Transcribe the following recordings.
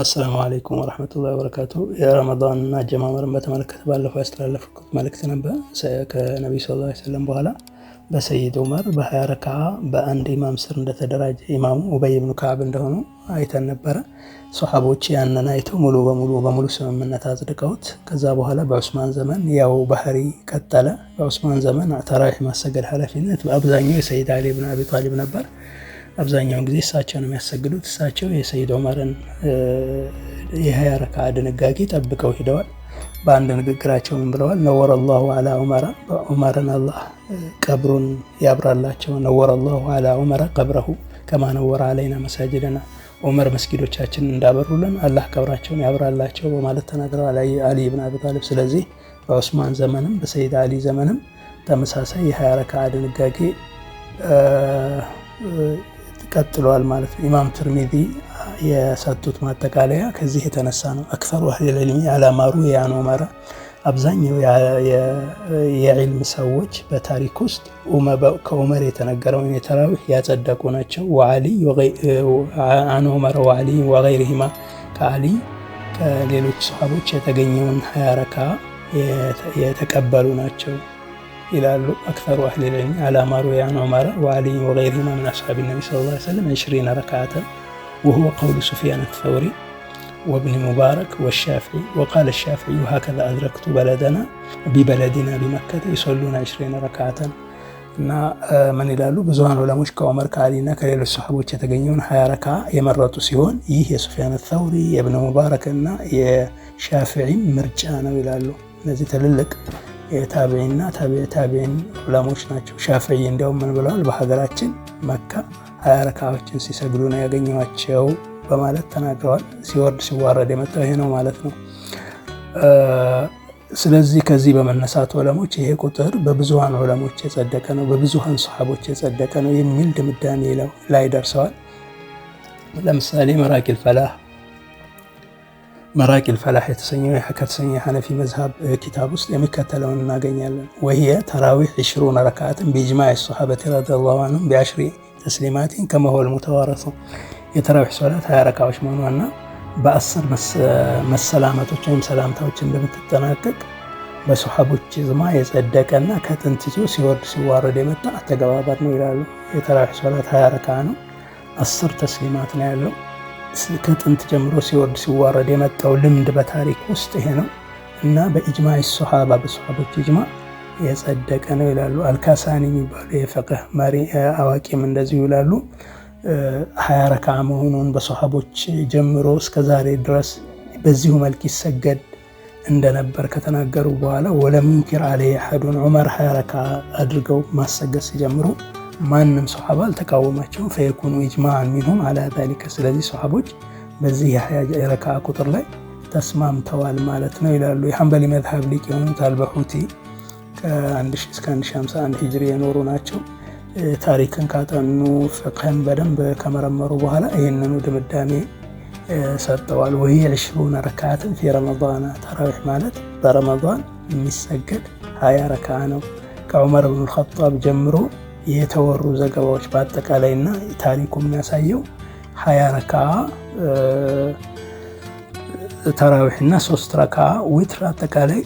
አሰላሙ አለይኩም ወረህመቱላሂ ወበረካቱ። የረመዳንና አጀማመርን በተመለከተ ባለፈው ያስተላለፍኩት መልእክት ነበር። ከነቢዩ ሰለላሁ ዐለይሂ ወሰለም በኋላ በሰይድ ዑመር በ20 ረክዓ በአንድ ኢማም ስር እንደተደራጀ ኢማሙ ኡበይ ብኑ ከዓብ እንደሆኑ አይተን ነበረ። ሶሐቦች ያንን አይተው ሙሉ ስምምነት አጽድቀውት ከዛ በኋላ በዑስማን ዘመን ያው ባህሪ ቀጠለ። በዑስማን ዘመን ተራዊሕ ማሰገድ ኃላፊነት በአብዛኛው የሰይድ አሊ ብን አቢ ጣሊብ ነበር። አብዛኛውን ጊዜ እሳቸው ነው የሚያሰግዱት። እሳቸው የሰይድ ዑመርን የ20 ረክዓ ድንጋጌ ጠብቀው ሂደዋል። በአንድ ንግግራቸው ምን ብለዋል? ነወረ ላሁ አላ ዑመረ፣ ዑመርን አላህ ቀብሩን ያብራላቸው። ነወረ ላሁ አላ ዑመረ ቀብረሁ ከማ ነወረ አለይና መሳጅደና፣ ዑመር መስጊዶቻችን እንዳበሩልን አላህ ቀብራቸውን ያብራላቸው በማለት ተናግረዋል አሊ ብን አቢ ጣሊብ። ስለዚህ በዑስማን ዘመንም በሰይድ አሊ ዘመንም ተመሳሳይ የ20 ረክዓ ድንጋጌ ቀጥሏል ማለት ነው። ኢማም ትርሚዚ የሰጡት ማጠቃለያ ከዚህ የተነሳ ነው። አክሰሩ አህሊል ዒልሚ አላማሩ ያን ዑመረ፣ አብዛኛው የዒልም ሰዎች በታሪክ ውስጥ ከዑመር የተነገረውን የተራዊሕ ያጸደቁ ናቸው። ወዓሊ አን ዑመረ ወዓሊ ወገይሪሂማ፣ ከዓሊ ከሌሎች ሰሃቦች የተገኘውን 20 ረክዓ የተቀበሉ ናቸው ይላሉ። አክሰሩ አህሊል ዒልሚ አላማሩ ያን ዑመረ ወዓሊ ወገይሪሂማ ምን አስሓቢ ነቢ ሰለላሁ ዐለይሂ ወሰለም 20 ረክዓተን ወሁወ ቀውሉ ሱፊያን አተውሪ ወብኒ ሙባረክ ወሻፊዒ ወቃለ ሻፊዒ ሀከዛ አድረክቱ በለዲና ቢመከተ ይሰሉና 20 ረክዓተን። እና ምን ይላሉ? ብዙሃን ዑለሞች ከዑመር ከዓሊና ከሌሎች ሰሃቦች የተገኘውን 20 ረክዓ የመረጡ ሲሆን ይህ የሱፊያን አተውሪ የብኒ ሙባረክ እና የሻፊዒም ምርጫ ነው ይላሉ። እነዚህ ትልልቅ የታቢዒና ታቢዒን ዑለሞች ናቸው። ሻፊዒ እንዲያውም ምን ብለዋል? በሀገራችን መካ 20 ረክዓዎችን ሲሰግዱ ነው ያገኘዋቸው በማለት ተናግረዋል። ሲወርድ ሲዋረድ የመጣው ይሄ ነው ማለት ነው። ስለዚህ ከዚህ በመነሳት ዑለሞች ይሄ ቁጥር በብዙሃን ዑለሞች የጸደቀ ነው፣ በብዙሃን ሰሃቦች የጸደቀ ነው የሚል ድምዳሜ ላይ ደርሰዋል። ለምሳሌ መራቂል ፈላህ የተሰኘው የሐነፊ መዝሃብ ኪታብ ውስጥ የሚከተለውን እናገኛለን። ወህየ ተራዊሕ 20 ረክዓትን ቢኢጅማዕ ሰሃበቲ ረዲየላሁ ዐንሁም ቢዐሽሪ ተስሊማቲን ከማ ሁወል ሙተዋረሱ። የተራዊሕ ሶላት 20 ረክዓዎች መሆኗና በ10 መሰላመቶች ወይም ሰላምታዎች እንደምትጠናቀቅ በሰሃቦች ኢጅማዕ የጸደቀና ከጥንት ይዞ ሲወርድ ሲዋረድ የመጣ አተገባበር ነው ይላሉ። የተራዊሕ ሶላት 20 ረክዓ ነው፣ 10 ተስሊማት ነው ያለው። ከጥንት ጀምሮ ሲወርድ ሲዋረድ የመጣው ልምድ በታሪክ ውስጥ ይሄ ነው እና በኢጅማዕ ሶሃባ በሰሃቦች ኢጅማዕ የጸደቀ ነው ይላሉ። አልካሳኒ የሚባሉ የፍቅህ መሪ አዋቂም እንደዚሁ ይላሉ። 20 ረክዓ መሆኑን በሰሃቦች ጀምሮ እስከ ዛሬ ድረስ በዚሁ መልክ ይሰገድ እንደነበር ከተናገሩ በኋላ ወለም ዩንኪር ዐለይሂ አሐዱን፣ ዑመር 20 ረክዓ አድርገው ማሰገድ ሲጀምሩ ማንም ሰሃባ አልተቃወማቸውም። ፈየኩኑ ኢጅማዕን ሚንሁም ዐላ ዛሊከ፣ ስለዚህ ሰሃቦች በዚህ የ20 ረክዓ ቁጥር ላይ ተስማምተዋል ማለት ነው ይላሉ። የሐንበሊ መዝሃብ ሊቅ የሆኑት አልበሑቲ ከ1000 እስከ 1051 ሂጅሪ የኖሩ ናቸው። ታሪክን ካጠኑ ፍቅህን በደንብ ከመረመሩ በኋላ ይህንኑ ድምዳሜ ሰጠዋል። ወሂየ 20 ረክዓትን ፊ ረመዳን፣ ተራዊሕ ማለት በረመዳን የሚሰገድ 20 ረክዓ ነው። ከዑመር ብኑ አልኸጣብ ጀምሮ የተወሩ ዘገባዎች በአጠቃላይና ታሪኩ የሚያሳየው 20 ረክዓ ተራዊሕና 3 ረክዓ ዊትር አጠቃላይ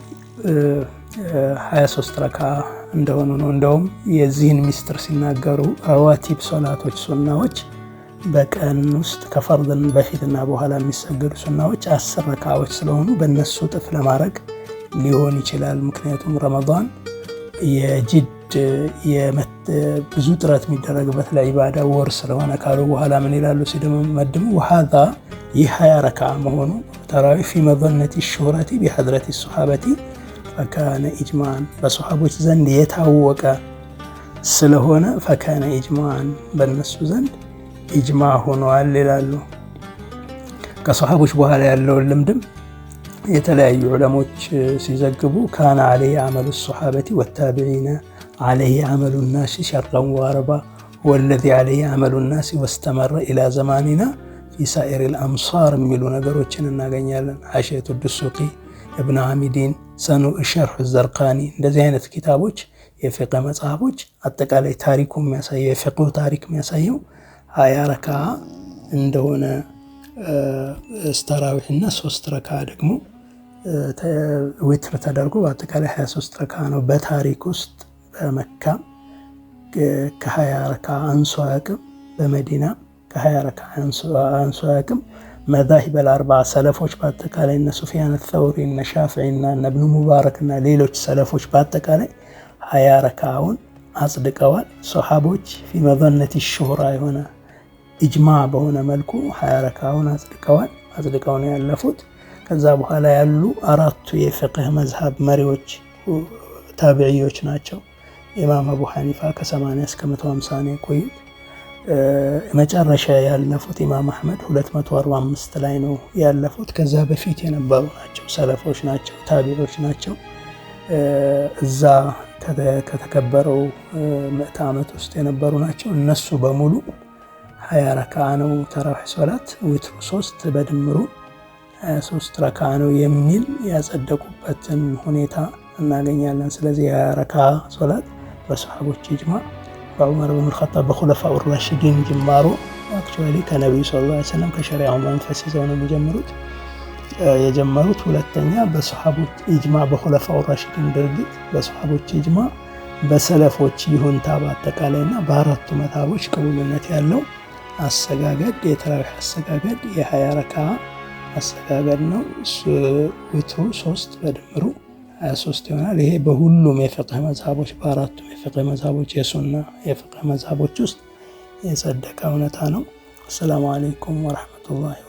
23 ረክዓ እንደሆኑ ነው። እንደውም የዚህን ሚስጥር ሲናገሩ ረዋቲብ ሶላቶች ሱናዎች በቀን ውስጥ ከፈርድን በፊትና በኋላ የሚሰገዱ ሱናዎች 10 ረክዓዎች ስለሆኑ በእነሱ እጥፍ ለማድረግ ሊሆን ይችላል። ምክንያቱም ረመዳን የጅድ ብዙ ጥረት የሚደረግበት ለኢባዳ ወር ስለሆነ ካሉ በኋላ ምን ይላሉ ሲደመድሙ? ወሃዛ ይህ 20 ረክዓ መሆኑ ተራዊሕ ፊ መዘነቲ ሹሁረቲ ቢሐድረቲ ሶሐበቲ ፈካነ ኢጅማዕን፣ በሰሃቦች ዘንድ የታወቀ ስለሆነ ፈካነ ኢጅማዕን፣ በእነሱ ዘንድ ኢጅማዕ ሆኗል ይላሉ። ከሰሃቦች በኋላ ያለውን ልምድም የተለያዩ ዑለሞች ሲዘግቡ ካነ ዐለይሂ ዐመሉ ሶሐበቲ ወታቢዒነ ዐለይሂ ዐመሉ ናሲ ሸረን ወገርባ ወለዚ ዐለይሂ ዐመሉ ናሲ ወስተመረ ኢላ ዘማኒና ፊ ሳኢሪል አምሳር የሚሉ ነገሮችን እናገኛለን። ሐሺየቱ ዱሱቂ፣ እብነ አሚዲን፣ ሸርሑ ዘርቃኒ፣ እንደዚህ አይነት ኪታቦች የፊቅህ መጽሐፎች አጠቃላይ ታሪኩ የሚያሳየው የፊቅሁ ታሪክ የሚያሳየው 20 ረክዓ እንደሆነ ተራዊህ እና 3 ረካ ደግሞ ዊትር ተደርጎ በአጠቃላይ 23 ረካ ነው። በታሪክ ውስጥ በመካ ከ20 ረካ አንሶ አያውቅም። በመዲና ከ20 ረካ አንሶ አያውቅም። መዛሂብ አልአርባዓ ሰለፎች በአጠቃላይ እነ ሱፊያን አልተውሪ እነ ሻፊዒ እና እነ ኢብኑ ሙባረክ እና ሌሎች ሰለፎች በአጠቃላይ 20 ረካውን አጽድቀዋል። ሶሐቦች ፊ መዘነት ሹሁራ የሆነ ኢጅማዕ በሆነ መልኩ 20 ረካውን አጽድቀው ነው ያለፉት። ከዛ በኋላ ያሉ 4ቱ የፍቅህ መዝሃብ መሪዎች ታቢዒዎች ናቸው። ኢማም አቡ ሐኒፋ ከ80 እስከ 150 ነው የቆዩት። መጨረሻ ያለፉት ኢማም አህመድ 245 ላይ ነው ያለፉት። ከዛ በፊት የነበሩ ናቸው፣ ሰለፎች ናቸው፣ ታቢዒዎች ናቸው። እዛ ከተከበረው ምዕተ ዓመት ውስጥ የነበሩ ናቸው። እነሱ በሙሉ 20 ረካ ነው ተራዊህ ሶላት፣ ዊትሩ 3 በድምሩ 23 ረካ ነው የሚል ያጸደቁበትን ሁኔታ እናገኛለን። ስለዚህ 20 ረካ ሶላት በሰሃቦች ኢጅማዕ በዑመር ብን ኸጣብ በኹለፋኡ ራሺዲን ጅማሮ አክቹዋሊ ከነቢዩ ሰለላሁ ዐለይሂ ወሰለም ከሸሪዓው መንፈስ ይዘው ነው የጀመሩት። ሁለተኛ በሰሃቦች ኢጅማዕ በኹለፋኡ ራሺዲን ድርጊት፣ በሰሃቦች ኢጅማዕ፣ በሰለፎች ይሁንታ በአጠቃላይና በአራቱ መዝሃቦች ቅቡልነት ያለው አሰጋገድ የተራዊህ አሰጋገድ የ20 ረካ አሰጋገድ ነው። ዊትሩ 3 በድምሩ 23 ይሆናል። ይሄ በሁሉም የፍቅህ መዝሃቦች በአራቱም የፍቅህ መዝሃቦች የሱና የፍቅህ መዝሃቦች ውስጥ የጸደቀ እውነታ ነው። አሰላሙ አለይኩም ወረሕመቱላሂ